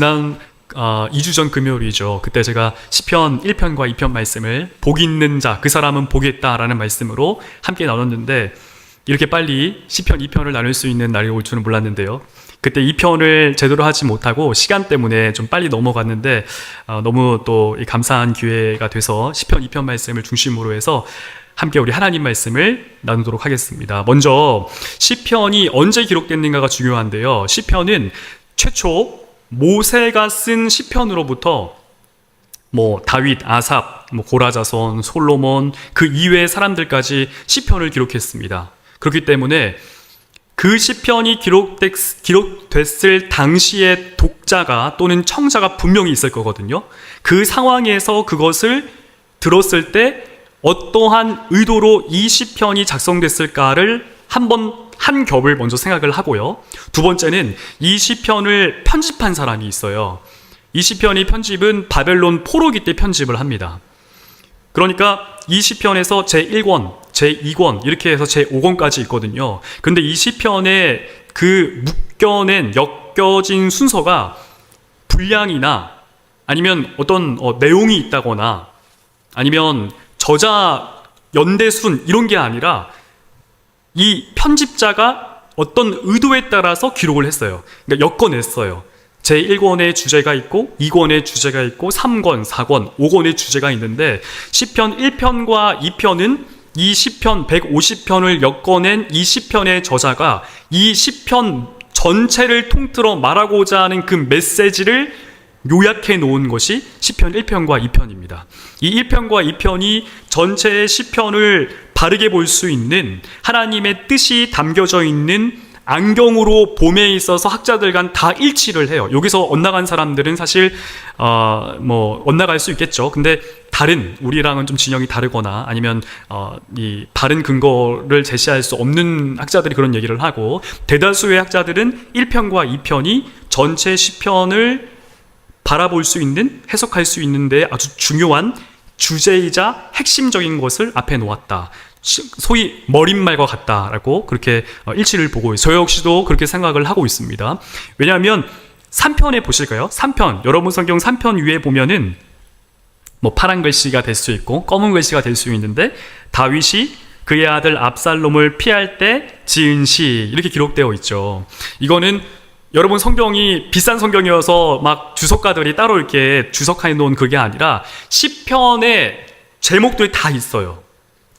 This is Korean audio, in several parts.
지난 2주 전 금요일이죠. 그때 제가 시편 1편과 2편 말씀을 복 있는 자, 그 사람은 복이 있다라는 말씀으로 함께 나눴는데 이렇게 빨리 시편 2편을 나눌 수 있는 날이 올 줄은 몰랐는데요. 그때 2편을 제대로 하지 못하고 시간 때문에 좀 빨리 넘어갔는데 너무 또 감사한 기회가 돼서 시편 2편 말씀을 중심으로 해서 함께 우리 하나님 말씀을 나누도록 하겠습니다. 먼저 시편이 언제 기록됐는가가 중요한데요. 시편은 최초 모세가 쓴 시편으로부터 다윗, 아삽, 고라자손, 솔로몬 그 이외의 사람들까지 시편을 기록했습니다. 그렇기 때문에 그 시편이 기록됐을 당시의 독자가 또는 청자가 분명히 있을 거거든요. 그 상황에서 그것을 들었을 때 어떠한 의도로 이 시편이 작성됐을까를 한 겹을 먼저 생각을 하고요. 두 번째는 이 시편을 편집한 사람이 있어요. 이 시편의 편집은 바벨론 포로기 때 편집을 합니다. 그러니까 이 시편에서 제1권, 제2권 이렇게 해서 제5권까지 있거든요. 그런데 이 시편의 그 엮여진 순서가 분량이나 아니면 어떤 내용이 있다거나 아니면 저자 연대순 이런 게 아니라 이 편집자가 어떤 의도에 따라서 기록을 했어요. 그러니까 엮어냈어요. 제1권의 주제가 있고 2권의 주제가 있고 3권, 4권, 5권의 주제가 있는데 시편 1편과 2편은 이 시편 150편을 엮어낸 이 시편의 저자가 이 시편 전체를 통틀어 말하고자 하는 그 메시지를 요약해 놓은 것이 시편 1편과 2편입니다. 이 1편과 2편이 전체의 시편을 바르게 볼 수 있는 하나님의 뜻이 담겨져 있는 안경으로 봄에 있어서 학자들 간 다 일치를 해요. 여기서 엇나간 사람들은 사실 엇나갈 수 있겠죠. 근데 우리랑은 좀 진영이 다르거나 아니면 이 바른 근거를 제시할 수 없는 학자들이 그런 얘기를 하고 대다수의 학자들은 1편과 2편이 전체 시편을 바라볼 수 있는, 해석할 수 있는데 아주 중요한 주제이자 핵심적인 것을 앞에 놓았다. 소위 머릿말과 같다라고 그렇게 일치를 보고 있어요. 저 역시도 그렇게 생각을 하고 있습니다. 왜냐하면 3편에 보실까요? 3편, 여러분 성경 3편 위에 보면은 파란 글씨가 될 수 있고 검은 글씨가 될 수 있는데 다윗이 그의 아들 압살롬을 피할 때 지은 시 이렇게 기록되어 있죠. 이거는 여러분 성경이 비싼 성경이어서 막 주석가들이 따로 이렇게 주석해 놓은 그게 아니라 시편의 제목들이 다 있어요.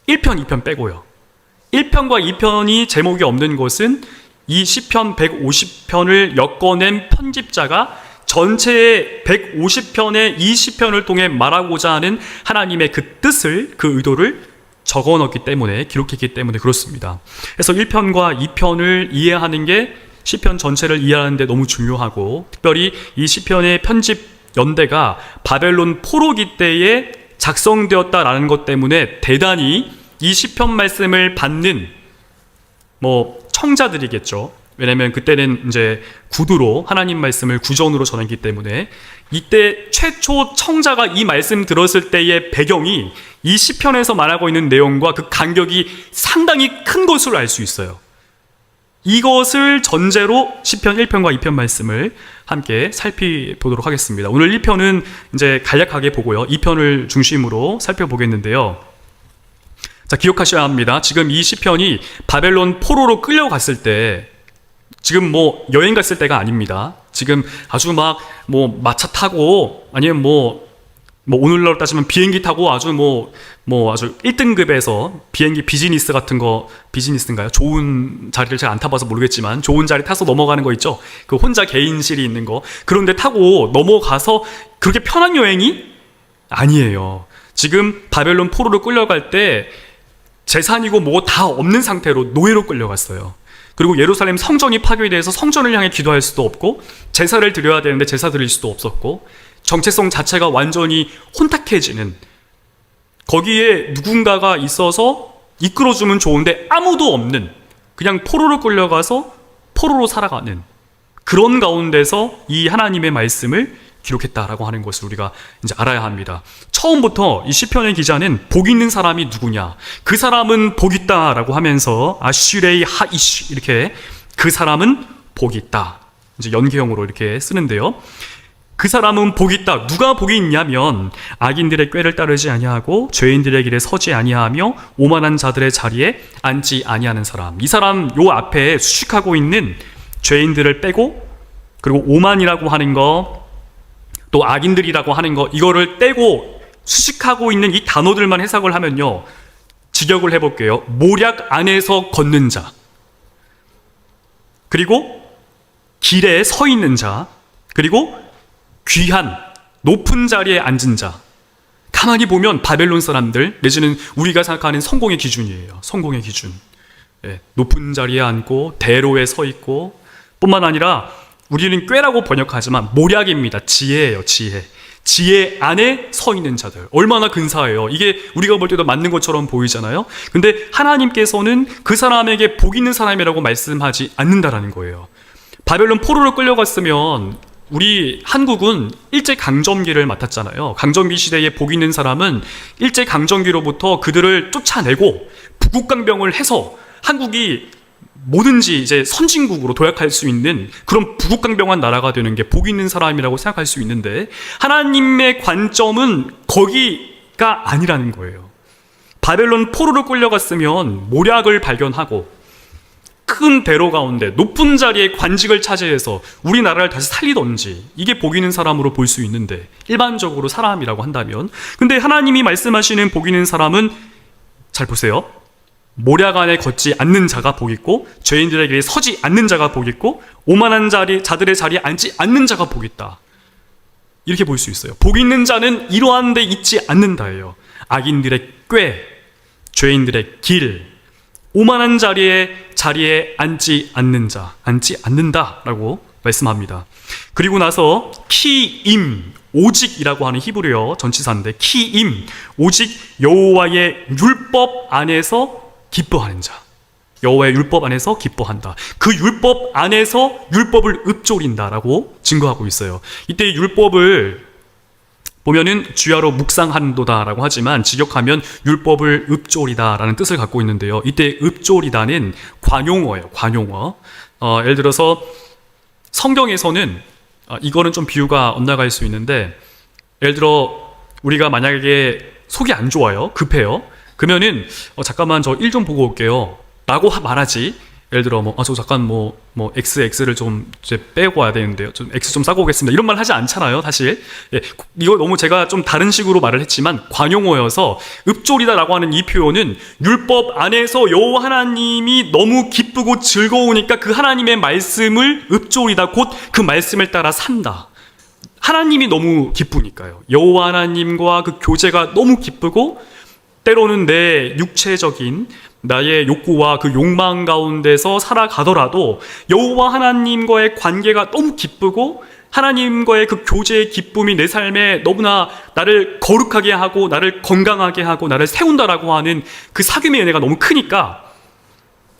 1편, 2편 빼고요. 1편과 2편이 제목이 없는 것은 이 시편 150편을 엮어낸 편집자가 전체의 150편의 이 시편을 통해 말하고자 하는 하나님의 그 뜻을, 그 의도를 적어넣기 때문에, 기록했기 때문에 그렇습니다. 그래서 1편과 2편을 이해하는 게 시편 전체를 이해하는 데 너무 중요하고, 특별히 이 시편의 편집 연대가 바벨론 포로기 때에 작성되었다라는 것 때문에 대단히 이 시편 말씀을 받는 청자들이겠죠. 왜냐하면 그때는 이제 구두로 하나님 말씀을 구전으로 전했기 때문에 이때 최초 청자가 이 말씀 들었을 때의 배경이 이 시편에서 말하고 있는 내용과 그 간격이 상당히 큰 것으로 알 수 있어요. 이것을 전제로 시편 1편과 2편 말씀을 함께 살펴보도록 하겠습니다. 오늘 1편은 이제 간략하게 보고요. 2편을 중심으로 살펴보겠는데요. 자, 기억하셔야 합니다. 지금 이 시편이 바벨론 포로로 끌려갔을 때, 지금 여행 갔을 때가 아닙니다. 지금 아주 마차 타고, 아니면 오늘날로 따지면 비행기 타고 아주 아주 1등급에서 비행기 비즈니스 같은 거, 비즈니스인가요? 좋은 자리를 제가 안 타봐서 모르겠지만 좋은 자리 타서 넘어가는 거 있죠? 그 혼자 개인실이 있는 거. 그런데 타고 넘어가서 그렇게 편한 여행이 아니에요. 지금 바벨론 포로로 끌려갈 때 재산이고 다 없는 상태로 노예로 끌려갔어요. 그리고 예루살렘 성전이 파괴돼서 성전을 향해 기도할 수도 없고 제사를 드려야 되는데 제사 드릴 수도 없었고 정체성 자체가 완전히 혼탁해지는, 거기에 누군가가 있어서 이끌어주면 좋은데 아무도 없는, 그냥 포로로 끌려가서 포로로 살아가는 그런 가운데서 이 하나님의 말씀을 기록했다라고 하는 것을 우리가 이제 알아야 합니다. 처음부터 이 시편의 기자는 복 있는 사람이 누구냐, 그 사람은 복 있다라고 하면서 아슈레이 하이쉬 이렇게 그 사람은 복이 있다 이제 연계형으로 이렇게 쓰는데요. 그 사람은 복이 있다. 누가 복이 있냐면 악인들의 꾀를 따르지 아니하고 죄인들의 길에 서지 아니하며 오만한 자들의 자리에 앉지 아니하는 사람. 이 사람 요 앞에 수식하고 있는 죄인들을 빼고, 그리고 오만이라고 하는 거, 또 악인들이라고 하는 거, 이거를 떼고 수식하고 있는 이 단어들만 해석을 하면요, 직역을 해볼게요. 모략 안에서 걷는 자, 그리고 길에 서 있는 자, 그리고 귀한 높은 자리에 앉은 자. 가만히 보면 바벨론 사람들 내지는 우리가 생각하는 성공의 기준이에요. 성공의 기준. 높은 자리에 앉고 대로에 서 있고, 뿐만 아니라 우리는 꾀라고 번역하지만 모략입니다. 지혜예요. 지혜 안에 서 있는 자들. 얼마나 근사해요. 이게 우리가 볼 때도 맞는 것처럼 보이잖아요. 근데 하나님께서는 그 사람에게 복 있는 사람이라고 말씀하지 않는다라는 거예요. 바벨론 포로로 끌려갔으면 우리 한국은 일제강점기를 맡았잖아요. 강점기 시대에 복 있는 사람은 일제강점기로부터 그들을 쫓아내고 부국강병을 해서 한국이 뭐든지 이제 선진국으로 도약할 수 있는 그런 부국강병한 나라가 되는 게 복 있는 사람이라고 생각할 수 있는데, 하나님의 관점은 거기가 아니라는 거예요. 바벨론 포로로 끌려갔으면 모략을 발견하고 큰 대로 가운데 높은 자리에 관직을 차지해서 우리나라를 다시 살리던지, 이게 복 있는 사람으로 볼 수 있는데, 일반적으로 사람이라고 한다면. 근데 하나님이 말씀하시는 복 있는 사람은, 잘 보세요, 모략 안에 걷지 않는 자가 복 있고, 죄인들의 길에 서지 않는 자가 복 있고, 오만한 자들의 자리에 앉지 않는 자가 복 있다. 이렇게 볼 수 있어요. 복 있는 자는 이러한 데 있지 않는다예요. 악인들의 꾀, 죄인들의 길, 오만한 자리에 앉지 않는 자, 앉지 않는다라고 말씀합니다. 그리고 나서 키임, 오직이라고 하는 히브리어 전치사인데, 키임, 오직 여호와의 율법 안에서 기뻐하는 자. 여호와의 율법 안에서 기뻐한다. 그 율법 안에서 율법을 읊조린다라고 증거하고 있어요. 이때 율법을 보면은 주야로 묵상한도다라고 하지만 직역하면 율법을 읊조리다라는 뜻을 갖고 있는데요. 이때 읊조리다는 관용어예요. 관용어. 예를 들어서 성경에서는 이거는 좀 비유가 엇나갈 수 있는데, 예를 들어 우리가 만약에 속이 안 좋아요, 급해요. 그러면은 잠깐만 저 일 좀 보고 올게요 라고 말하지. 예를 들어 저 잠깐 XX를 좀 이제 빼고 와야 되는데요, 좀 X 좀 싸고 오겠습니다, 이런 말 하지 않잖아요, 사실. 이거 너무 제가 좀 다른 식으로 말을 했지만 관용어여서, 읊조리다라고 하는 이 표현은 율법 안에서 여호와 하나님이 너무 기쁘고 즐거우니까 그 하나님의 말씀을 읊조리다, 곧 그 말씀을 따라 산다. 하나님이 너무 기쁘니까요. 여호와 하나님과 그 교제가 너무 기쁘고, 때로는 내 육체적인 나의 욕구와 그 욕망 가운데서 살아가더라도 여호와 하나님과의 관계가 너무 기쁘고, 하나님과의 그 교제의 기쁨이 내 삶에 너무나 나를 거룩하게 하고 나를 건강하게 하고 나를 세운다라고 하는 그 사귐의 은혜가 너무 크니까,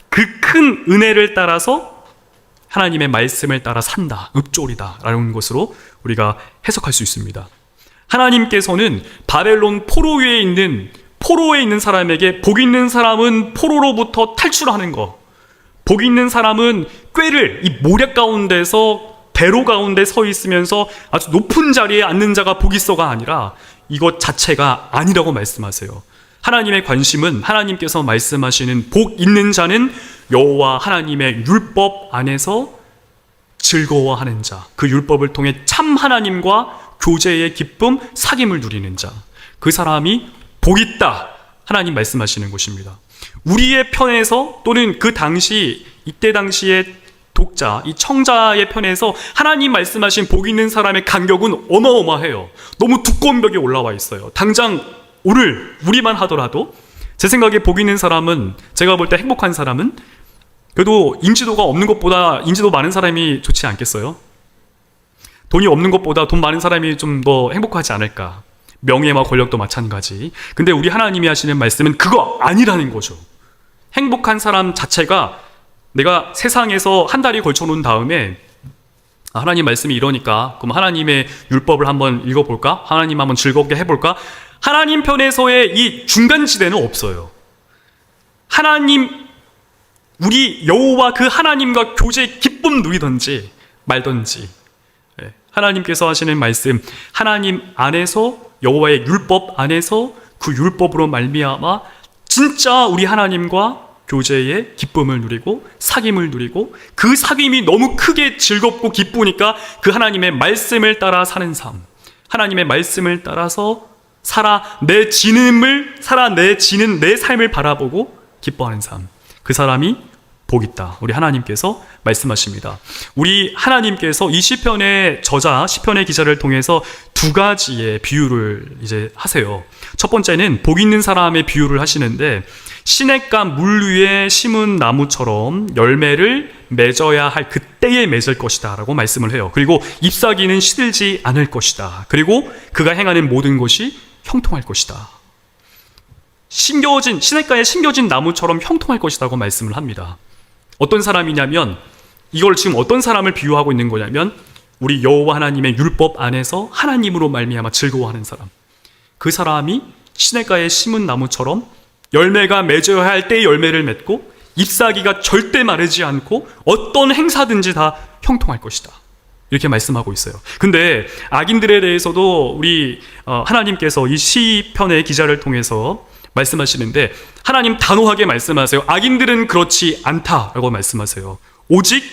그 큰 은혜를 따라서 하나님의 말씀을 따라 산다, 읊조리다라는 것으로 우리가 해석할 수 있습니다. 하나님께서는 바벨론 포로에 있는 사람에게, 복 있는 사람은 포로로부터 탈출하는 거, 복 있는 사람은 꾀를, 이 모략 가운데서 대로 가운데 서 있으면서 아주 높은 자리에 앉는 자가 복 있어가 아니라 이것 자체가 아니라고 말씀하세요. 하나님의 관심은, 하나님께서 말씀하시는 복 있는 자는 여호와 하나님의 율법 안에서 즐거워하는 자, 그 율법을 통해 참 하나님과 교제의 기쁨, 사귐을 누리는 자, 그 사람이 복 있다, 하나님 말씀하시는 것입니다. 우리의 편에서, 또는 그 당시, 이때 당시의 독자, 이 청자의 편에서 하나님 말씀하신 복 있는 사람의 간격은 어마어마해요. 너무 두꺼운 벽에 올라와 있어요. 당장 오늘 우리만 하더라도, 제 생각에 복 있는 사람은, 제가 볼 때 행복한 사람은 그래도 인지도가 없는 것보다 인지도 많은 사람이 좋지 않겠어요? 돈이 없는 것보다 돈 많은 사람이 좀 더 행복하지 않을까? 명예와 권력도 마찬가지. 근데 우리 하나님이 하시는 말씀은 그거 아니라는 거죠. 행복한 사람 자체가, 내가 세상에서 한 달이 걸쳐 놓은 다음에 하나님 말씀이 이러니까 그럼 하나님의 율법을 한번 읽어볼까? 하나님 한번 즐겁게 해볼까? 하나님 편에서의 이 중간지대는 없어요. 하나님, 우리 여호와 그 하나님과 교제의 기쁨 누리든지 말든지, 하나님께서 하시는 말씀, 하나님 안에서, 여호와의 율법 안에서 그 율법으로 말미암아 진짜 우리 하나님과 교제의 기쁨을 누리고 사귐을 누리고, 그 사귐이 너무 크게 즐겁고 기쁘니까 그 하나님의 말씀을 따라 사는 삶, 하나님의 말씀을 따라서 살아내지는 내 삶을 바라보고 기뻐하는 삶, 그 사람이 복 있다. 우리 하나님께서 말씀하십니다. 우리 하나님께서 이 시편의 저자, 시편의 기자를 통해서 두 가지의 비유를 이제 하세요. 첫 번째는 복 있는 사람의 비유를 하시는데, 시냇가 물 위에 심은 나무처럼 열매를 맺어야 할 그때에 맺을 것이다 라고 말씀을 해요. 그리고 잎사귀는 시들지 않을 것이다. 그리고 그가 행하는 모든 것이 형통할 것이다. 시냇가에 심겨진 나무처럼 형통할 것이라고 말씀을 합니다. 어떤 사람이냐면, 이걸 지금 어떤 사람을 비유하고 있는 거냐면, 우리 여호와 하나님의 율법 안에서 하나님으로 말미암아 즐거워하는 사람, 그 사람이 시냇가에 심은 나무처럼 열매가 맺어야 할 때에 열매를 맺고, 잎사귀가 절대 마르지 않고 어떤 행사든지 다 형통할 것이다, 이렇게 말씀하고 있어요. 근데 악인들에 대해서도 우리 하나님께서 이 시편의 기자를 통해서 말씀하시는데, 하나님 단호하게 말씀하세요. 악인들은 그렇지 않다라고 말씀하세요. 오직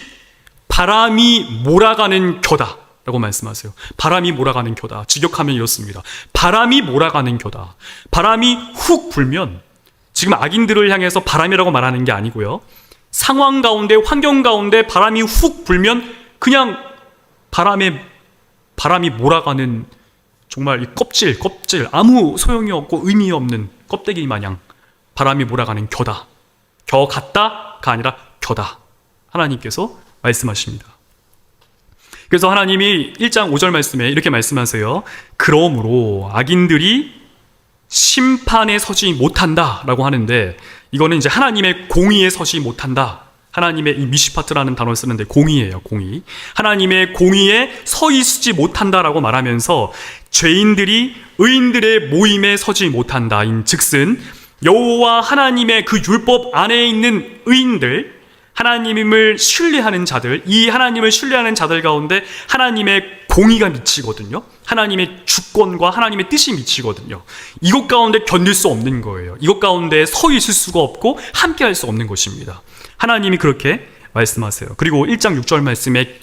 바람이 몰아가는 겨다 라고 말씀하세요. 바람이 몰아가는 겨다. 직역하면 이렇습니다. 바람이 몰아가는 겨다. 바람이 훅 불면, 지금 악인들을 향해서 바람이라고 말하는 게 아니고요, 상황 가운데, 환경 가운데 바람이 훅 불면 그냥 바람이 몰아가는, 정말 이 껍질 아무 소용이 없고 의미 없는 껍데기 마냥 바람이 몰아가는 겨다. 겨 같다가 아니라 겨다. 하나님께서 말씀하십니다. 그래서 하나님이 1장 5절 말씀에 이렇게 말씀하세요. 그러므로 악인들이 심판에 서지 못한다 라고 하는데, 이거는 이제 하나님의 공의에 서지 못한다. 하나님의 이 미시파트라는 단어를 쓰는데 공의예요, 공의. 하나님의 공의에 서 있지 못한다라고 말하면서 죄인들이 의인들의 모임에 서지 못한다. 인즉슨 여호와 하나님의 그 율법 안에 있는 의인들, 하나님을 신뢰하는 자들, 이 하나님을 신뢰하는 자들 가운데 하나님의 공의가 미치거든요. 하나님의 주권과 하나님의 뜻이 미치거든요. 이것 가운데 견딜 수 없는 거예요. 이것 가운데 서 있을 수가 없고 함께 할 수 없는 것입니다. 하나님이 그렇게 말씀하세요. 그리고 1장 6절 말씀에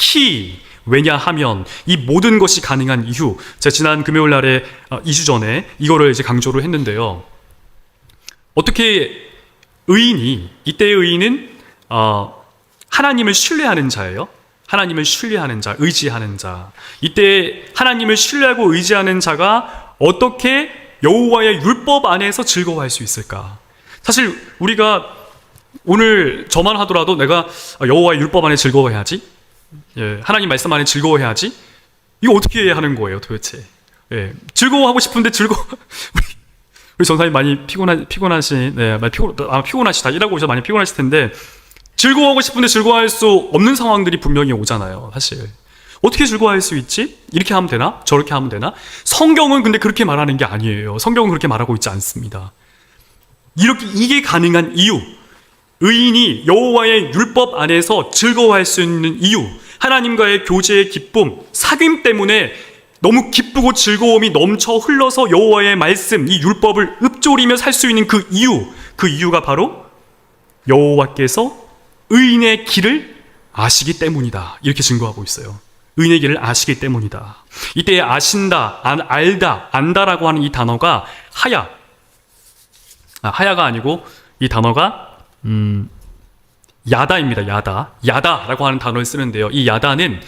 왜냐하면, 이 모든 것이 가능한 이유, 제가 지난 금요일 날에 2주 전에 이거를 이제 강조를 했는데요. 어떻게 이때의 의인은 하나님을 신뢰하는 자예요. 하나님을 신뢰하는 자, 의지하는 자. 이때 하나님을 신뢰하고 의지하는 자가 어떻게 여호와의 율법 안에서 즐거워할 수 있을까? 사실 우리가 오늘 저만 하더라도 내가 여호와의 율법 안에 즐거워해야지, 하나님 말씀 안에 즐거워해야지, 이거 어떻게 하는 거예요 도대체? 즐거워하고 싶은데 우리 전사님 많이 피곤하시다, 일하고 오셔서 많이 피곤하실 텐데, 즐거워하고 싶은데 즐거워할 수 없는 상황들이 분명히 오잖아요. 사실 어떻게 즐거워할 수 있지? 이렇게 하면 되나? 저렇게 하면 되나? 성경은 근데 그렇게 말하는 게 아니에요. 성경은 그렇게 말하고 있지 않습니다. 이게 가능한 이유, 의인이 여호와의 율법 안에서 즐거워할 수 있는 이유, 하나님과의 교제의 기쁨, 사귐 때문에 너무 기쁘고 즐거움이 넘쳐 흘러서 여호와의 말씀, 이 율법을 읊조리며 살 수 있는 그 이유가 바로 여호와께서 의인의 길을 아시기 때문이다, 이렇게 증거하고 있어요. 의인의 길을 아시기 때문이다. 이때 아신다, 알다, 안다라고 하는 이 단어가 하야가 아니고 이 단어가 야다입니다. 야다라고 하는 단어를 쓰는데요. 이 야다는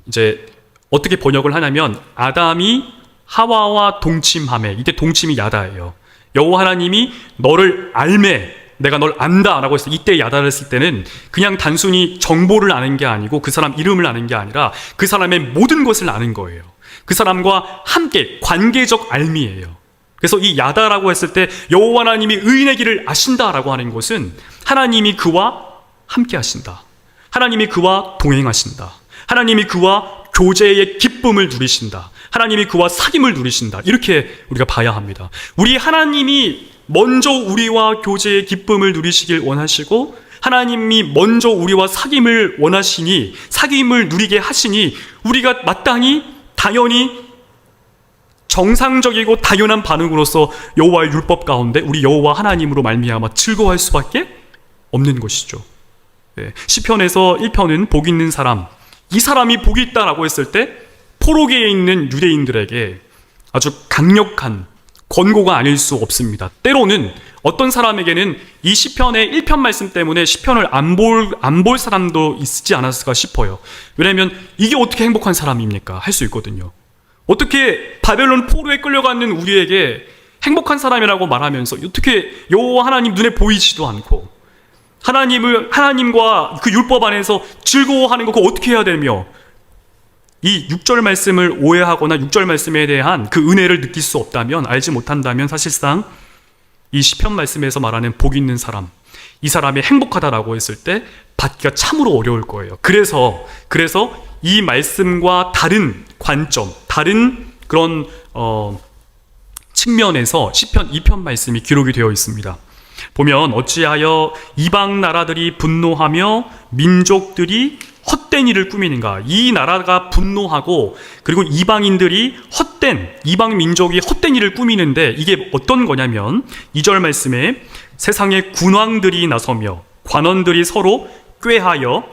이제 어떻게 번역을 하냐면, 아담이 하와와 동침함에, 이때 동침이 야다예요. 여호와 하나님이 너를 알매, 내가 널 안다 라고 해서 이때 야다를 쓸 때는 그냥 단순히 정보를 아는 게 아니고 그 사람 이름을 아는 게 아니라 그 사람의 모든 것을 아는 거예요. 그 사람과 함께 관계적 알미예요. 그래서 이 야다라고 했을 때 여호와 하나님이 의인의 길을 아신다라고 하는 것은 하나님이 그와 함께 하신다, 하나님이 그와 동행하신다, 하나님이 그와 교제의 기쁨을 누리신다, 하나님이 그와 사귐을 누리신다, 이렇게 우리가 봐야 합니다. 우리 하나님이 먼저 우리와 교제의 기쁨을 누리시길 원하시고, 하나님이 먼저 우리와 사귐을 원하시니, 사귐을 누리게 하시니 우리가 마땅히 당연히 정상적이고 당연한 반응으로서 여호와의 율법 가운데 우리 여호와 하나님으로 말미암아 즐거워할 수밖에 없는 것이죠. 시편에서 1편은 복 있는 사람, 이 사람이 복이 있다라고 했을 때 포로기에 있는 유대인들에게 아주 강력한 권고가 아닐 수 없습니다. 때로는 어떤 사람에게는 이 시편의 1편 말씀 때문에 시편을 안 볼 사람도 있지 않았을까 싶어요. 왜냐하면 이게 어떻게 행복한 사람입니까? 할 수 있거든요. 어떻게 바벨론 포로에 끌려가는 우리에게 행복한 사람이라고 말하면서 어떻게 여호와 하나님 눈에 보이지도 않고 하나님과 그 율법 안에서 즐거워하는 거 그거 어떻게 해야 되며, 이 6절 말씀을 오해하거나 6절 말씀에 대한 그 은혜를 느낄 수 없다면, 알지 못한다면 사실상 이 시편 말씀에서 말하는 복 있는 사람, 이 사람이 행복하다라고 했을 때 받기가 참으로 어려울 거예요. 그래서 이 말씀과 다른 관점, 다른 그런 측면에서 시편 2편 말씀이 기록이 되어 있습니다. 보면 어찌하여 이방 나라들이 분노하며 민족들이 헛된 일을 꾸미는가. 이 나라가 분노하고 그리고 이방인들이 이방 민족이 헛된 일을 꾸미는데, 이게 어떤 거냐면 2절 말씀에 세상의 군왕들이 나서며 관원들이 서로 꾀하여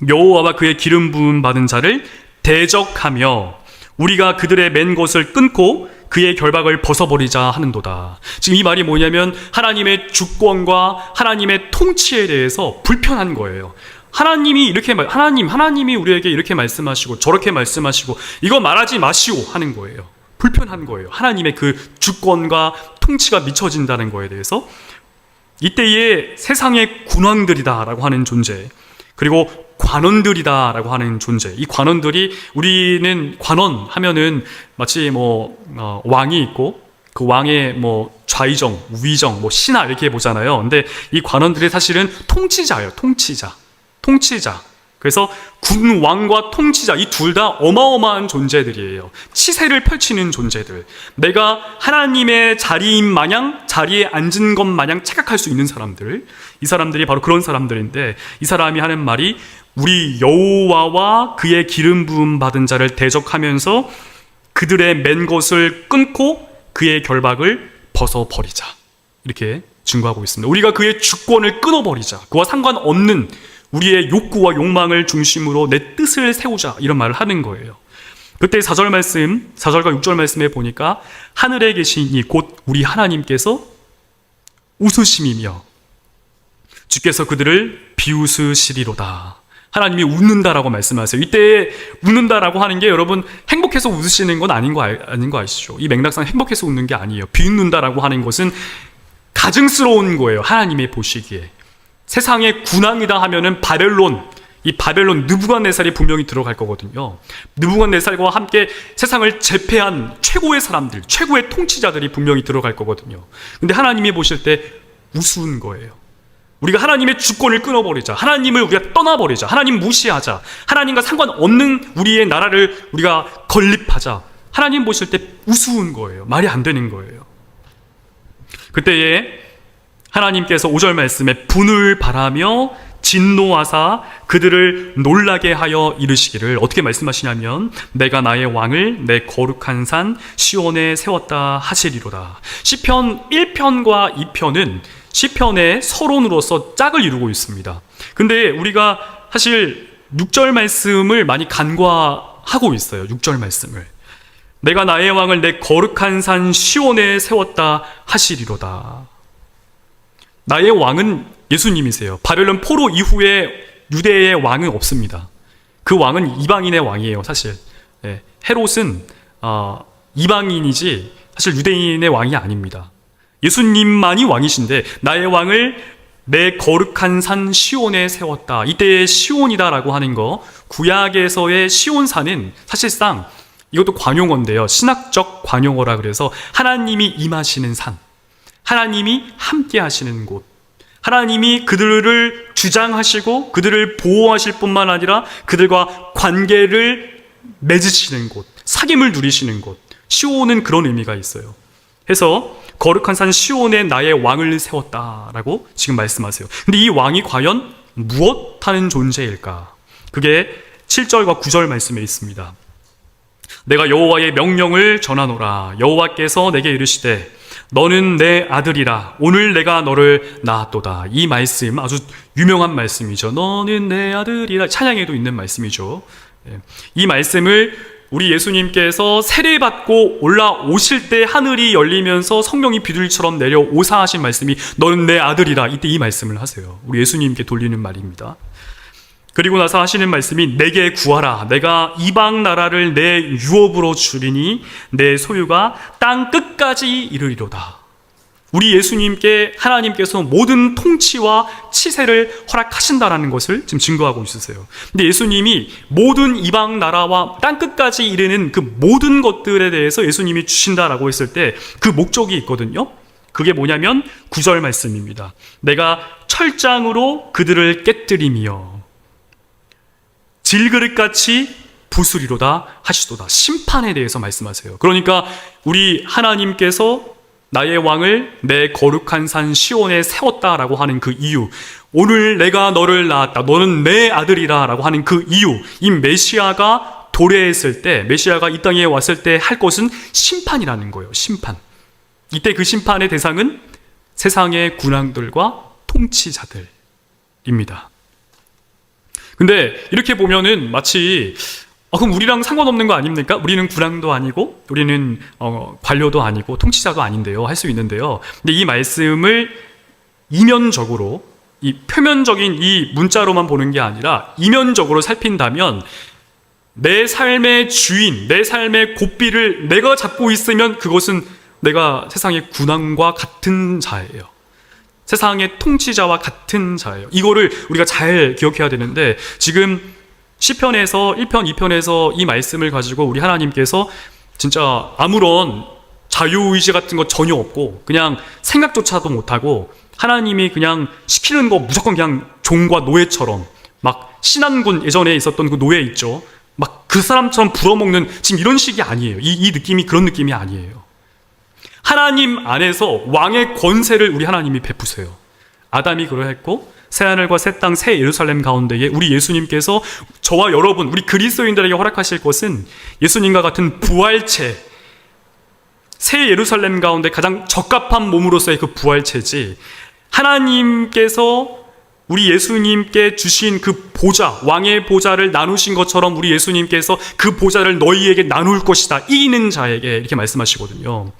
여호와와 그의 기름 부음 받은 자를 대적하며 우리가 그들의 맨 것을 끊고 그의 결박을 벗어버리자 하는도다. 지금 이 말이 뭐냐면 하나님의 주권과 하나님의 통치에 대해서 불편한 거예요. 하나님이 우리에게 이렇게 말씀하시고 저렇게 말씀하시고 이거 말하지 마시오 하는 거예요. 불편한 거예요. 하나님의 그 주권과 통치가 미쳐진다는 거에 대해서. 이때에 세상의 군왕들이다라고 하는 존재, 그리고 관원들이다라고 하는 존재. 이 관원들이, 우리는 관원 하면은 마치 왕이 있고 그 왕의 좌의정, 우의정, 신하 이렇게 보잖아요. 근데 이 관원들이 사실은 통치자예요. 통치자. 그래서 군왕과 통치자, 이 둘 다 어마어마한 존재들이에요. 치세를 펼치는 존재들. 내가 하나님의 자리인 마냥, 자리에 앉은 것 마냥 착각할 수 있는 사람들. 이 사람들이 바로 그런 사람들인데, 이 사람이 하는 말이 우리 여호와와 그의 기름 부음 받은 자를 대적하면서 그들의 맨 것을 끊고 그의 결박을 벗어버리자, 이렇게 증거하고 있습니다. 우리가 그의 주권을 끊어버리자, 그와 상관없는 우리의 욕구와 욕망을 중심으로 내 뜻을 세우자, 이런 말을 하는 거예요. 그때 4절과 6절 말씀에 보니까 하늘에 계신 이 곧 우리 하나님께서 웃으심이며 주께서 그들을 비웃으시리로다. 하나님이 웃는다라고 말씀하세요. 이때 웃는다라고 하는 게 여러분 행복해서 웃으시는 건 아닌 거 아시죠? 이 맥락상 행복해서 웃는 게 아니에요. 비웃는다라고 하는 것은 가증스러운 거예요. 하나님의 보시기에. 세상의 군왕이다 하면은 이 바벨론 느부갓네살이 분명히 들어갈 거거든요. 느부갓네살과 함께 세상을 제패한 최고의 사람들, 최고의 통치자들이 분명히 들어갈 거거든요. 근데 하나님이 보실 때 우스운 거예요. 우리가 하나님의 주권을 끊어버리자, 하나님을 우리가 떠나버리자, 하나님 무시하자, 하나님과 상관없는 우리의 나라를 우리가 건립하자, 하나님 보실 때 우스운 거예요. 말이 안 되는 거예요. 그때에 하나님께서 5절 말씀에 분을 바라며 진노하사 그들을 놀라게 하여 이르시기를, 어떻게 말씀하시냐면 내가 나의 왕을 내 거룩한 산 시온에 세웠다 하시리로다. 시편 1편과 2편은 시편의 서론으로서 짝을 이루고 있습니다. 근데 우리가 사실 6절 말씀을 많이 간과하고 있어요. 6절 말씀을. 내가 나의 왕을 내 거룩한 산 시온에 세웠다 하시리로다. 나의 왕은 예수님이세요. 바벨론 포로 이후에 유대의 왕은 없습니다. 그 왕은 이방인의 왕이에요. 사실 헤롯은 이방인이지 사실 유대인의 왕이 아닙니다. 예수님만이 왕이신데 나의 왕을 내 거룩한 산 시온에 세웠다. 이때의 시온이다라고 하는 거, 구약에서의 시온산은 사실상 이것도 관용어인데요. 신학적 관용어라 그래서 하나님이 임하시는 산, 하나님이 함께 하시는 곳, 하나님이 그들을 주장하시고 그들을 보호하실 뿐만 아니라 그들과 관계를 맺으시는 곳, 사귐을 누리시는 곳, 시온은 그런 의미가 있어요. 해서 거룩한 산 시온에 나의 왕을 세웠다라고 지금 말씀하세요. 근데 이 왕이 과연 무엇 하는 존재일까? 그게 7절과 9절 말씀에 있습니다. 내가 여호와의 명령을 전하노라. 여호와께서 내게 이르시되 너는 내 아들이라. 오늘 내가 너를 낳았도다. 이 말씀 아주 유명한 말씀이죠. 너는 내 아들이라. 찬양에도 있는 말씀이죠. 이 말씀을 우리 예수님께서 세례받고 올라오실 때 하늘이 열리면서 성령이 비둘기처럼 내려오사 하신 말씀이 너는 내 아들이라. 이때 이 말씀을 하세요. 우리 예수님께 돌리는 말입니다. 그리고 나서 하시는 말씀이 내게 구하라. 내가 이방 나라를 내 유업으로 주리니 내 소유가 땅 끝까지 이르리로다. 우리 예수님께 하나님께서 모든 통치와 치세를 허락하신다라는 것을 지금 증거하고 있으세요. 근데 예수님이 모든 이방 나라와 땅 끝까지 이르는 그 모든 것들에 대해서 예수님이 주신다라고 했을 때 그 목적이 있거든요. 그게 뭐냐면 9절 말씀입니다. 내가 철장으로 그들을 깨뜨리며 질그릇같이 부수리로다 하시도다. 심판에 대해서 말씀하세요. 그러니까 우리 하나님께서 나의 왕을 내 거룩한 산 시온에 세웠다라고 하는 그 이유, 오늘 내가 너를 낳았다, 너는 내 아들이라 라고 하는 그 이유, 이 메시아가 도래했을 때, 메시아가 이 땅에 왔을 때 할 것은 심판이라는 거예요. 심판. 이때 그 심판의 대상은 세상의 군왕들과 통치자들입니다. 근데 이렇게 보면은 마치 그럼 우리랑 상관없는 거 아닙니까? 우리는 군왕도 아니고 우리는 관료도 아니고 통치자도 아닌데요 할 수 있는데요. 근데 이 말씀을 이면적으로, 이 표면적인 이 문자로만 보는 게 아니라 이면적으로 살핀다면 내 삶의 주인, 내 삶의 고삐를 내가 잡고 있으면 그것은 내가 세상의 군왕과 같은 자예요. 세상의 통치자와 같은 자예요. 이거를 우리가 잘 기억해야 되는데, 지금 시편에서 1편, 2편에서 이 말씀을 가지고 우리 하나님께서 진짜 아무런 자유의지 같은 거 전혀 없고 그냥 생각조차도 못하고 하나님이 그냥 시키는 거 무조건 그냥 종과 노예처럼, 막 신한군 예전에 있었던 그 노예 있죠. 막 그 사람처럼 불어먹는 지금 이런 식이 아니에요. 이 느낌이 그런 느낌이 아니에요. 하나님 안에서 왕의 권세를 우리 하나님이 베푸세요. 아담이 그러했고 새하늘과 새 땅, 새 예루살렘 가운데에 우리 예수님께서 저와 여러분, 우리 그리스도인들에게 허락하실 것은 예수님과 같은 부활체, 새 예루살렘 가운데 가장 적합한 몸으로서의 그 부활체지, 하나님께서 우리 예수님께 주신 그 보좌, 왕의 보좌를 나누신 것처럼 우리 예수님께서 그 보좌를 너희에게 나눌 것이다, 이기는 자에게, 이렇게 말씀하시거든요.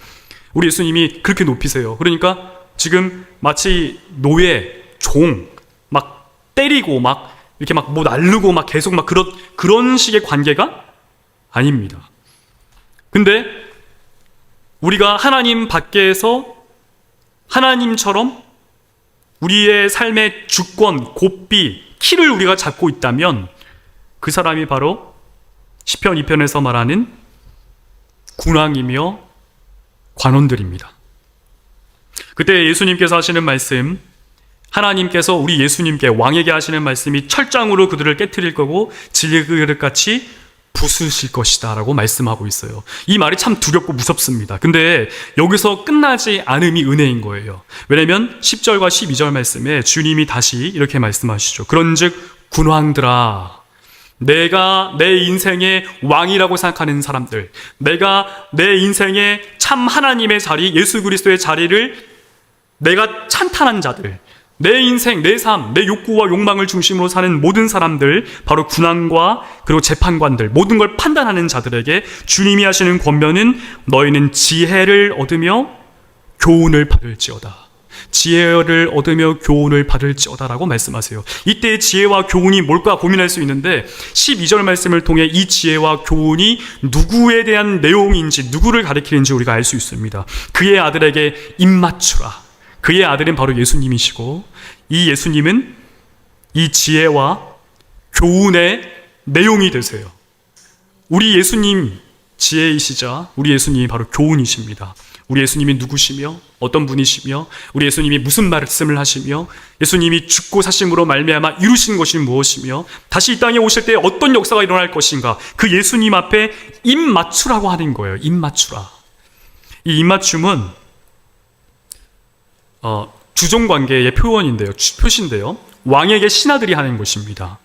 우리 예수님이 그렇게 높이세요. 그러니까 지금 마치 노예, 종, 막 때리고 막 이렇게 막 뭐 날르고 막 계속 막 그런 식의 관계가 아닙니다. 근데 우리가 하나님 밖에서 하나님처럼 우리의 삶의 주권, 고삐, 키를 우리가 잡고 있다면 그 사람이 바로 시편 2편에서 말하는 군왕이며 관원들입니다. 그때 예수님께서 하시는 말씀, 하나님께서 우리 예수님께, 왕에게 하시는 말씀이 철장으로 그들을 깨트릴 거고 질그릇같이 부수실 것이다 라고 말씀하고 있어요. 이 말이 참 두렵고 무섭습니다. 근데 여기서 끝나지 않음이 은혜인 거예요. 왜냐하면 10절과 12절 말씀에 주님이 다시 이렇게 말씀하시죠. 그런즉 군왕들아, 내가 내 인생의 왕이라고 생각하는 사람들, 내가 내 인생의 참 하나님의 자리, 예수 그리스도의 자리를 내가 찬탄한 자들, 내 인생, 내 삶, 내 욕구와 욕망을 중심으로 사는 모든 사람들, 바로 군왕과 그리고 재판관들, 모든 걸 판단하는 자들에게 주님이 하시는 권면은 너희는 지혜를 얻으며 교훈을 받을지어다. 지혜를 얻으며 교훈을 받을지어다 라고 말씀하세요. 이때의 지혜와 교훈이 뭘까 고민할 수 있는데 12절 말씀을 통해 이 지혜와 교훈이 누구에 대한 내용인지, 누구를 가리키는지 우리가 알 수 있습니다. 그의 아들에게 입맞추라. 그의 아들은 바로 예수님이시고, 이 예수님은 이 지혜와 교훈의 내용이 되세요. 우리 예수님 지혜이시자 우리 예수님이 바로 교훈이십니다. 우리 예수님이 누구시며 어떤 분이시며 우리 예수님이 무슨 말씀을 하시며 예수님이 죽고 사심으로 말미암아 이루신 것이 무엇이며 다시 이 땅에 오실 때 어떤 역사가 일어날 것인가, 그 예수님 앞에 입맞추라고 하는 거예요. 입맞추라. 이 입맞춤은 주종관계의 표현인데요. 표시인데요. 왕에게 신하들이 하는 것입니다.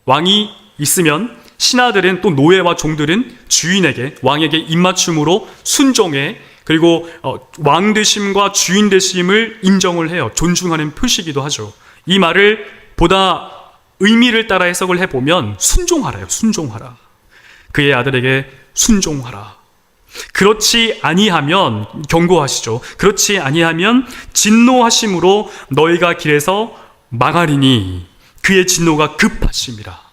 왕이 있으면 신하들은 또 노예와 종들은 주인에게 왕에게 입맞춤으로 순종해 그리고 왕 되심과 주인 되심을 인정을 해요. 존중하는 표시이기도 하죠. 이 말을 보다 의미를 따라 해석을 해보면 순종하라요. 순종하라. 그의 아들에게 순종하라. 그렇지 아니하면 경고하시죠. 그렇지 아니하면 진노하심으로 너희가 길에서 망하리니 그의 진노가 급하심이라.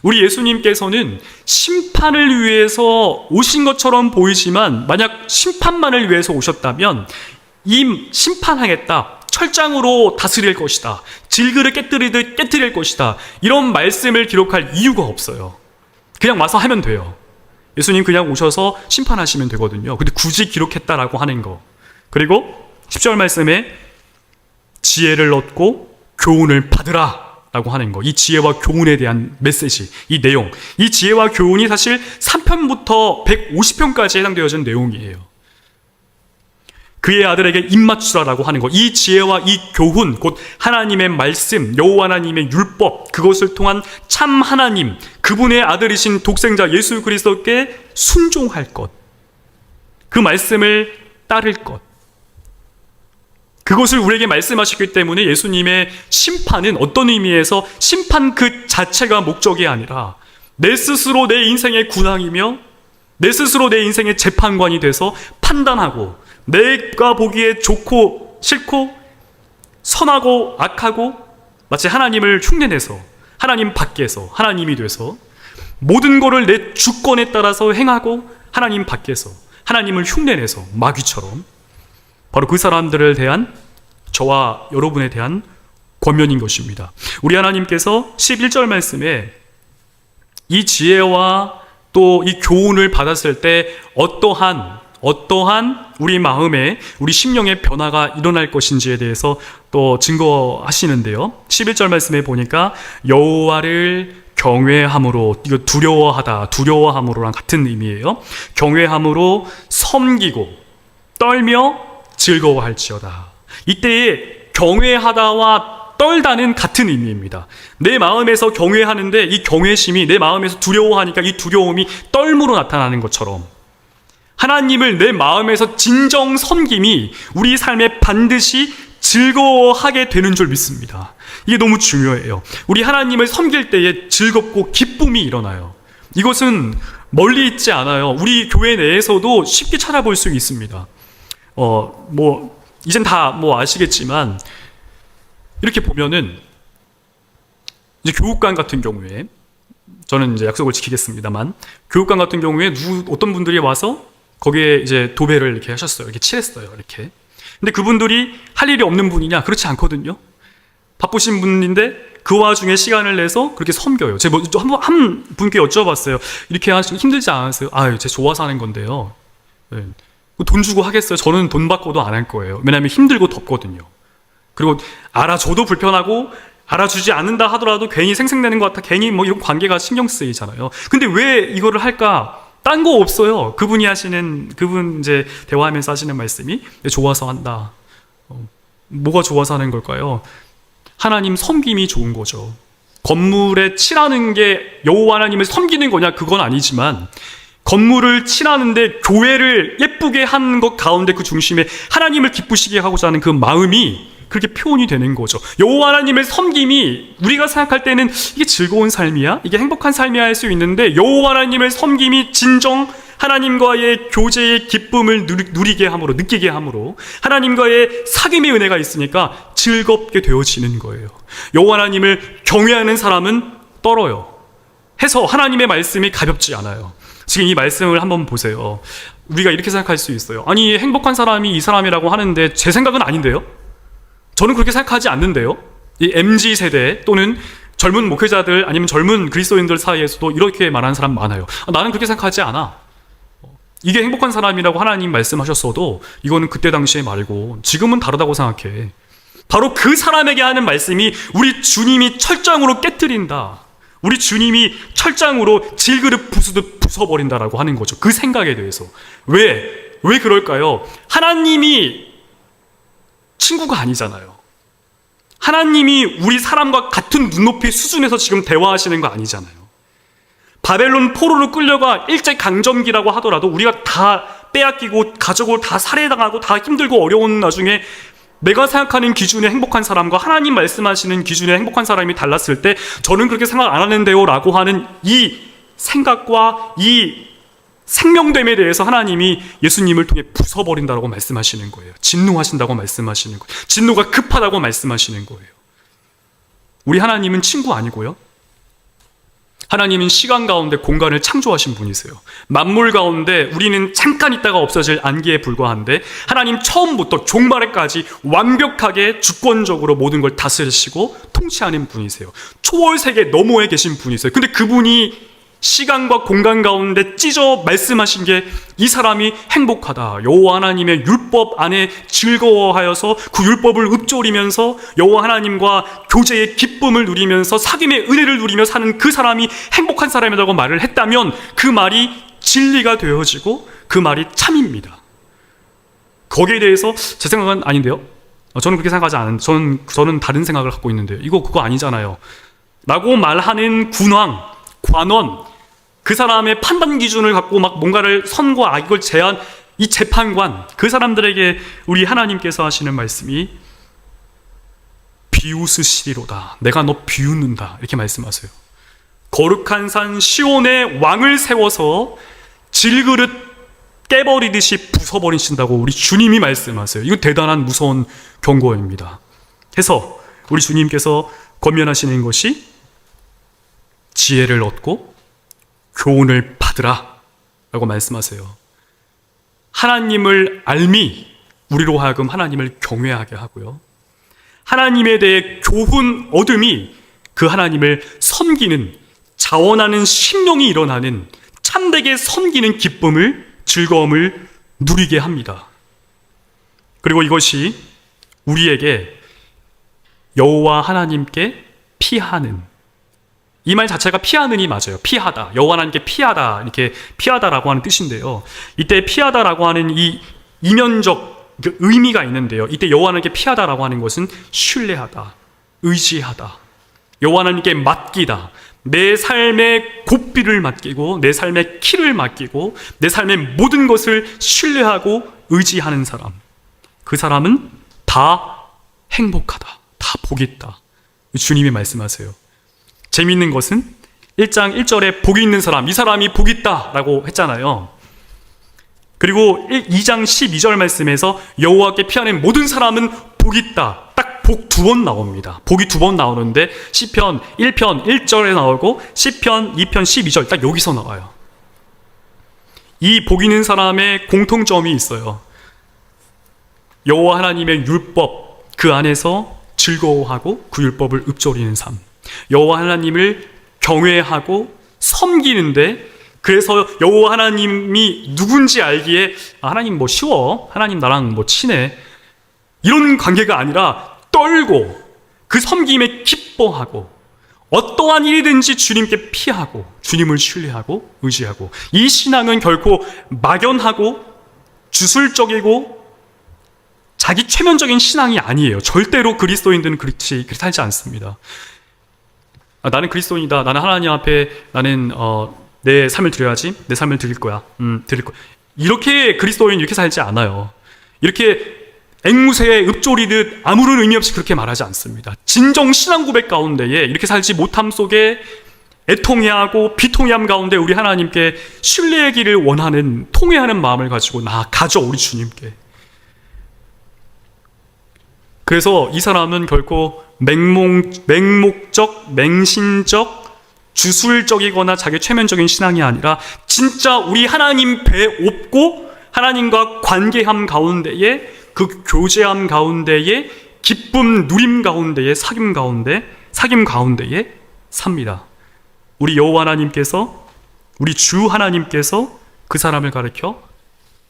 우리 예수님께서는 심판을 위해서 오신 것처럼 보이지만 만약 심판만을 위해서 오셨다면 이 심판하겠다, 철장으로 다스릴 것이다, 질그를 깨뜨리듯 깨뜨릴 것이다, 이런 말씀을 기록할 이유가 없어요. 그냥 와서 하면 돼요. 예수님 그냥 오셔서 심판하시면 되거든요. 근데 굳이 기록했다라고 하는 거. 그리고 10절 말씀에 지혜를 얻고 교훈을 받으라 라고 하는 거. 이 지혜와 교훈에 대한 메시지, 이 내용, 이 지혜와 교훈이 사실 3편부터 150편까지 해당되어진 내용이에요. 그의 아들에게 입맞추라라고 하는 것, 이 지혜와 이 교훈, 곧 하나님의 말씀, 여호와 하나님의 율법, 그것을 통한 참 하나님, 그분의 아들이신 독생자 예수 그리스도께 순종할 것, 그 말씀을 따를 것, 그것을 우리에게 말씀하셨기 때문에 예수님의 심판은 어떤 의미에서 심판 그 자체가 목적이 아니라 내 스스로 내 인생의 군왕이며 내 스스로 내 인생의 재판관이 돼서 판단하고 내가 보기에 좋고 싫고 선하고 악하고 마치 하나님을 흉내내서 하나님 밖에서 하나님이 돼서 모든 것을 내 주권에 따라서 행하고 하나님 밖에서 하나님을 흉내내서 마귀처럼 바로 그 사람들을 대한 저와 여러분에 대한 권면인 것입니다. 우리 하나님께서 11절 말씀에 이 지혜와 또 이 교훈을 받았을 때 어떠한 우리 마음에 우리 심령의 변화가 일어날 것인지에 대해서 또 증거하시는데요. 11절 말씀에 보니까 여호와를 경외함으로, 이거 두려워함으로랑 같은 의미예요. 경외함으로 섬기고 떨며 즐거워할지어다. 이때에 경외하다와 떨다는 같은 의미입니다. 내 마음에서 경외하는데 이 경외심이 내 마음에서 두려워하니까 이 두려움이 떨므로 나타나는 것처럼 하나님을 내 마음에서 진정 섬김이 우리 삶에 반드시 즐거워하게 되는 줄 믿습니다. 이게 너무 중요해요. 우리 하나님을 섬길 때에 즐겁고 기쁨이 일어나요. 이것은 멀리 있지 않아요. 우리 교회 내에서도 쉽게 찾아볼 수 있습니다. 이젠 다 아시겠지만 이렇게 보면은 이제 교육관 같은 경우에 저는 이제 약속을 지키겠습니다만 교육관 같은 경우에 어떤 분들이 와서 거기에 이제 도배를 이렇게 하셨어요. 이렇게 칠했어요. 이렇게. 근데 그분들이 할 일이 없는 분이냐? 그렇지 않거든요. 바쁘신 분인데 그 와중에 시간을 내서 그렇게 섬겨요. 제가 한 분께 여쭤봤어요. 이렇게 하시고 힘들지 않으세요? 제가 좋아서 하는 건데요. 네. 돈 주고 하겠어요? 저는 돈 받고도 안 할 거예요. 왜냐하면 힘들고 덥거든요. 그리고 알아줘도 불편하고 알아주지 않는다 하더라도 괜히 생색내는 것 같아. 괜히 이런 관계가 신경 쓰이잖아요. 근데 왜 이거를 할까? 딴 거 없어요. 그분 이제 대화하면서 하시는 말씀이 좋아서 한다. 뭐가 좋아서 하는 걸까요? 하나님 섬김이 좋은 거죠. 건물에 칠하는 게 여호와 하나님을 섬기는 거냐? 그건 아니지만 건물을 칠하는데 교회를 예쁘게 하는 것 가운데 그 중심에 하나님을 기쁘시게 하고자 하는 그 마음이 그렇게 표현이 되는 거죠. 여호와 하나님의 섬김이 우리가 생각할 때는 이게 즐거운 삶이야? 이게 행복한 삶이야? 할 수 있는데 여호와 하나님의 섬김이 진정 하나님과의 교제의 기쁨을 누리게 함으로, 느끼게 함으로 하나님과의 사귐의 은혜가 있으니까 즐겁게 되어지는 거예요. 여호와 하나님을 경외하는 사람은 떨어요. 해서 하나님의 말씀이 가볍지 않아요. 지금 이 말씀을 한번 보세요. 우리가 이렇게 생각할 수 있어요. 아니, 행복한 사람이 이 사람이라고 하는데 제 생각은 아닌데요? 저는 그렇게 생각하지 않는데요? 이 MZ세대 또는 젊은 목회자들 아니면 젊은 그리스도인들 사이에서도 이렇게 말하는 사람 많아요. 나는 그렇게 생각하지 않아. 이게 행복한 사람이라고 하나님 말씀하셨어도 이거는 그때 당시에 말고 지금은 다르다고 생각해. 바로 그 사람에게 하는 말씀이 우리 주님이 철장으로 깨뜨린다. 우리 주님이 철장으로 질그릇 부수듯 부숴버린다라고 하는 거죠. 그 생각에 대해서. 왜 그럴까요? 하나님이 친구가 아니잖아요. 하나님이 우리 사람과 같은 눈높이 수준에서 지금 대화하시는 거 아니잖아요. 바벨론 포로로 끌려가 일제강점기라고 하더라도 우리가 다 빼앗기고 가족을 다 살해당하고 다 힘들고 어려운 나중에 내가 생각하는 기준의 행복한 사람과 하나님 말씀하시는 기준의 행복한 사람이 달랐을 때 저는 그렇게 생각 안 하는데요 라고 하는 이 생각과 이 생명됨에 대해서 하나님이 예수님을 통해 부숴버린다고 말씀하시는 거예요. 진노하신다고 말씀하시는 거예요. 진노가 급하다고 말씀하시는 거예요. 우리 하나님은 친구 아니고요. 하나님은 시간 가운데 공간을 창조하신 분이세요. 만물 가운데 우리는 잠깐 있다가 없어질 안개에 불과한데 하나님 처음부터 종말에까지 완벽하게 주권적으로 모든 걸 다스리시고 통치하는 분이세요. 초월 세계 너머에 계신 분이세요. 근데 그분이 시간과 공간 가운데 찢어 말씀하신 게 이 사람이 행복하다. 여호와 하나님의 율법 안에 즐거워하여서 그 율법을 읊조리면서 여호와 하나님과 교제의 기쁨을 누리면서 사귐의 은혜를 누리며 사는 그 사람이 행복한 사람이라고 말을 했다면 그 말이 진리가 되어지고 그 말이 참입니다. 거기에 대해서 제 생각은 아닌데요. 저는 그렇게 생각하지 않은데 저는 다른 생각을 갖고 있는데요. 그거 아니잖아요. 라고 말하는 군왕, 관원, 그 사람의 판단 기준을 갖고 막 뭔가를 선과 악을 제한 이 재판관, 그 사람들에게 우리 하나님께서 하시는 말씀이 비웃으시리로다. 내가 너 비웃는다. 이렇게 말씀하세요. 거룩한 산 시온에 왕을 세워서 질그릇 깨버리듯이 부숴버리신다고 우리 주님이 말씀하세요. 이거 대단한 무서운 경고입니다. 해서 우리 주님께서 권면하시는 것이 지혜를 얻고 교훈을 받으라 라고 말씀하세요. 하나님을 알미 우리로 하여금 하나님을 경외하게 하고요. 하나님에 대해 교훈 얻음이 그 하나님을 섬기는 자원하는 심령이 일어나는 참되게 섬기는 기쁨을 즐거움을 누리게 합니다. 그리고 이것이 우리에게 여호와 하나님께 피하는, 이 말 자체가 피하는이 맞아요. 피하다. 여호와 하나님께 피하다. 이렇게 피하다라고 하는 뜻인데요. 이때 피하다라고 하는 이 이면적 의미가 있는데요. 이때 여호와 하나님께 피하다라고 하는 것은 신뢰하다, 의지하다, 여호와 하나님께 맡기다. 내 삶의 고삐를 맡기고 내 삶의 키를 맡기고 내 삶의 모든 것을 신뢰하고 의지하는 사람. 그 사람은 다 행복하다. 다 복이 있다. 주님이 말씀하세요. 재미있는 것은 1장 1절에 복이 있는 사람, 이 사람이 복이 있다라고 했잖아요. 그리고 2장 12절 말씀에서 여호와께 피하는 모든 사람은 복이 있다. 딱 복 2번 나옵니다. 복이 2번 나오는데 시편 1편 1절에 나오고 시편 2편 12절 딱 여기서 나와요. 이 복 있는 사람의 공통점이 있어요. 여호와 하나님의 율법 그 안에서 즐거워하고 그 율법을 읊조리는 삶. 여호와 하나님을 경외하고 섬기는데, 그래서 여호와 하나님이 누군지 알기에 하나님 뭐 쉬워, 하나님 나랑 뭐 친해, 이런 관계가 아니라 떨고 그 섬김에 기뻐하고 어떠한 일이든지 주님께 피하고 주님을 신뢰하고 의지하고, 이 신앙은 결코 막연하고 주술적이고 자기 최면적인 신앙이 아니에요. 절대로 그리스도인들은 그렇게 살지 않습니다. 나는 그리스도인이다. 나는 하나님 앞에 나는 내 삶을 드려야지. 내 삶을 드릴 거야. 드릴 거야. 이렇게 그리스도인 이렇게 살지 않아요. 이렇게 앵무새에 읊조리듯 아무런 의미 없이 그렇게 말하지 않습니다. 진정 신앙 고백 가운데에 이렇게 살지 못함 속에 애통해하고 비통해함 가운데 우리 하나님께 신뢰하기를 원하는 통회하는 마음을 가지고 나아가죠. 우리 주님께. 그래서 이 사람은 결코 맹목적, 맹신적, 주술적이거나 자기 최면적인 신앙이 아니라 진짜 우리 하나님 배 업고 하나님과 관계함 가운데에, 그 교제함 가운데에, 기쁨 누림 가운데에, 사귐 가운데에 삽니다. 우리 여호와 하나님께서, 우리 주 하나님께서 그 사람을 가리켜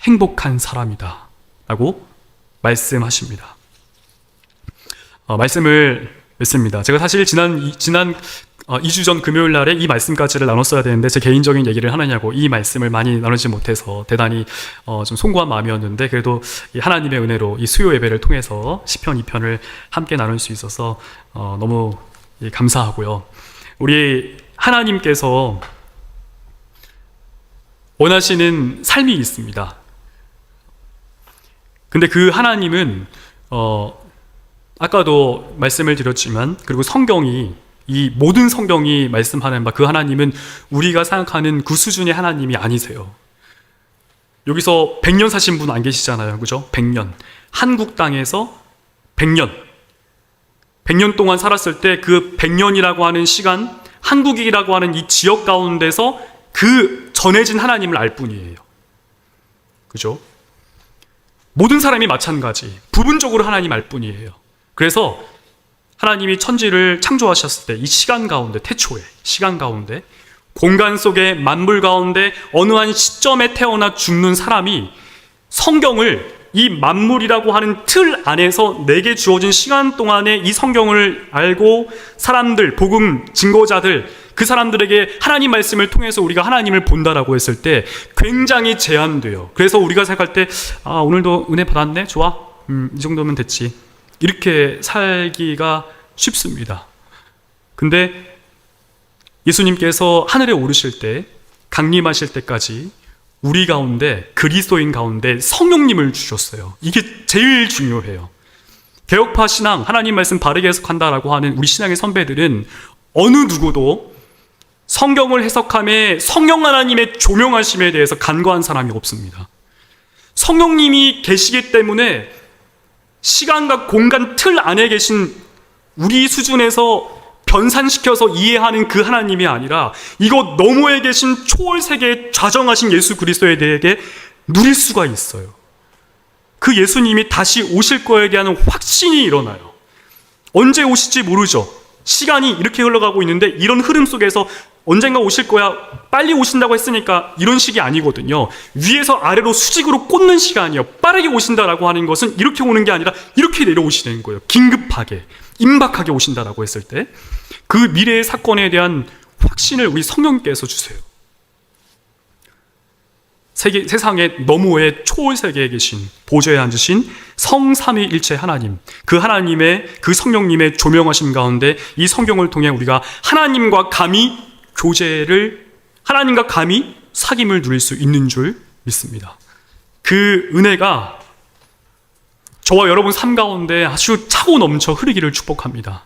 행복한 사람이다 라고 말씀하십니다. 말씀을 맺습니다. 제가 사실 지난 2주 전 금요일 날에 이 말씀까지를 나눴어야 되는데 제 개인적인 얘기를 하느냐고 이 말씀을 많이 나누지 못해서 대단히 좀 송구한 마음이었는데, 그래도 이 하나님의 은혜로 이 수요 예배를 통해서 시편 2편을 함께 나눌 수 있어서 너무 감사하고요. 우리 하나님께서 원하시는 삶이 있습니다. 근데 그 하나님은 아까도 말씀을 드렸지만, 그리고 이 모든 성경이 말씀하는 바 그 하나님은 우리가 생각하는 그 수준의 하나님이 아니세요. 여기서 100년 사신 분 안 계시잖아요. 그죠? 100년. 한국 땅에서 100년 동안 살았을 때 그 100년이라고 하는 시간, 한국이라고 하는 이 지역 가운데서 그 전해진 하나님을 알 뿐이에요. 그죠? 모든 사람이 마찬가지. 부분적으로 하나님 알 뿐이에요. 그래서 하나님이 천지를 창조하셨을 때 이 시간 가운데, 태초에 시간 가운데, 공간 속에 만물 가운데 어느 한 시점에 태어나 죽는 사람이 성경을, 이 만물이라고 하는 틀 안에서 내게 주어진 시간 동안에 이 성경을 알고 사람들, 복음 증거자들, 그 사람들에게 하나님 말씀을 통해서 우리가 하나님을 본다라고 했을 때 굉장히 제한돼요. 그래서 우리가 생각할 때 오늘도 은혜 받았네? 좋아? 이 정도면 됐지. 이렇게 살기가 쉽습니다. 근데 예수님께서 하늘에 오르실 때, 강림하실 때까지 우리 가운데, 그리스도인 가운데 성령님을 주셨어요. 이게 제일 중요해요. 개혁파 신앙, 하나님 말씀 바르게 해석한다라고 하는 우리 신앙의 선배들은 어느 누구도 성경을 해석함에 성령 하나님의 조명하심에 대해서 간과한 사람이 없습니다. 성령님이 계시기 때문에 시간과 공간 틀 안에 계신 우리 수준에서 변산시켜서 이해하는 그 하나님이 아니라 이거 너머에 계신 초월 세계에 좌정하신 예수 그리스도에 대해 누릴 수가 있어요. 그 예수님이 다시 오실 거에 대한 확신이 일어나요. 언제 오실지 모르죠. 시간이 이렇게 흘러가고 있는데 이런 흐름 속에서 언젠가 오실 거야, 빨리 오신다고 했으니까 이런 식이 아니거든요. 위에서 아래로 수직으로 꽂는 시간이요. 빠르게 오신다라고 하는 것은 이렇게 오는 게 아니라 이렇게 내려오시는 거예요. 긴급하게, 임박하게 오신다라고 했을 때 그 미래의 사건에 대한 확신을 우리 성령께서 주세요. 세상의 너머의 초월 세계에 계신, 보좌에 앉으신 성삼위일체 하나님, 그 하나님의, 그 성령님의 조명하심 가운데 이 성경을 통해 우리가 하나님과 감히 교제를, 하나님과 감히 사귐을 누릴 수 있는 줄 믿습니다. 그 은혜가 저와 여러분 삶 가운데 아주 차고 넘쳐 흐르기를 축복합니다.